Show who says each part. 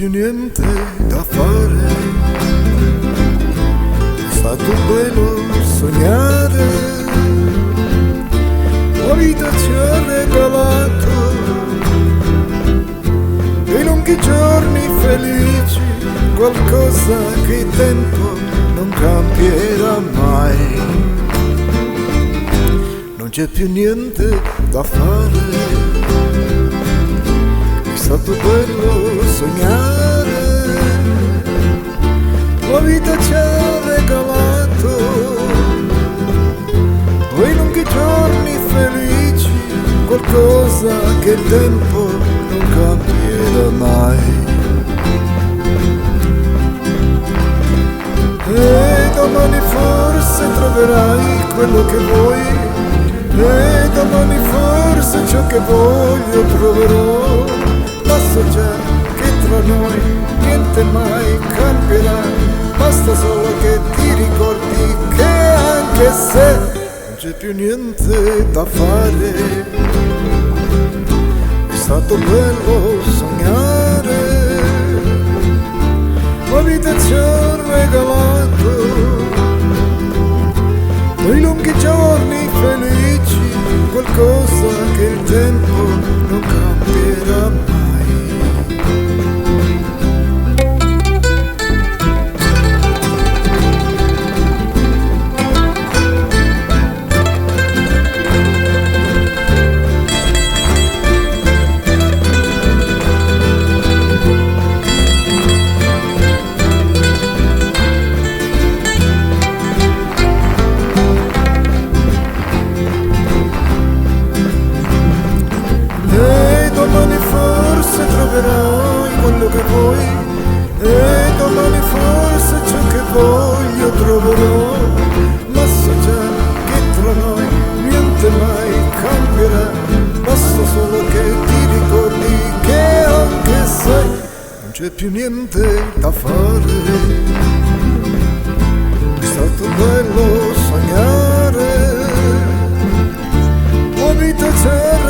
Speaker 1: più niente da fare, è stato bello sognare, la vita ci ha regalato dei lunghi giorni felici, qualcosa che il tempo non cambierà mai. Non c'è più niente da fare, è stato bello sognare, la vita ci ha regalato quei lunghi giorni felici, qualcosa che il tempo non cambierà mai. E domani forse troverai quello che vuoi, e domani forse ciò che voglio troverò, ma so già che tra noi niente mai cambierà, basta solo che ti ricordi che anche se non c'è più niente da fare, è stato bello sognare, la vita ci ha regalato quei lunghi giorni felici, qualcosa che il tempo non cambierà mai. Domani forse troverai quello che vuoi, e domani forse ciò che voglio troverò, ma so già che tra noi niente mai cambierà, basta solo che ti ricordi che anche se non c'è più niente da fare, è stato bello sognare, la vita c'è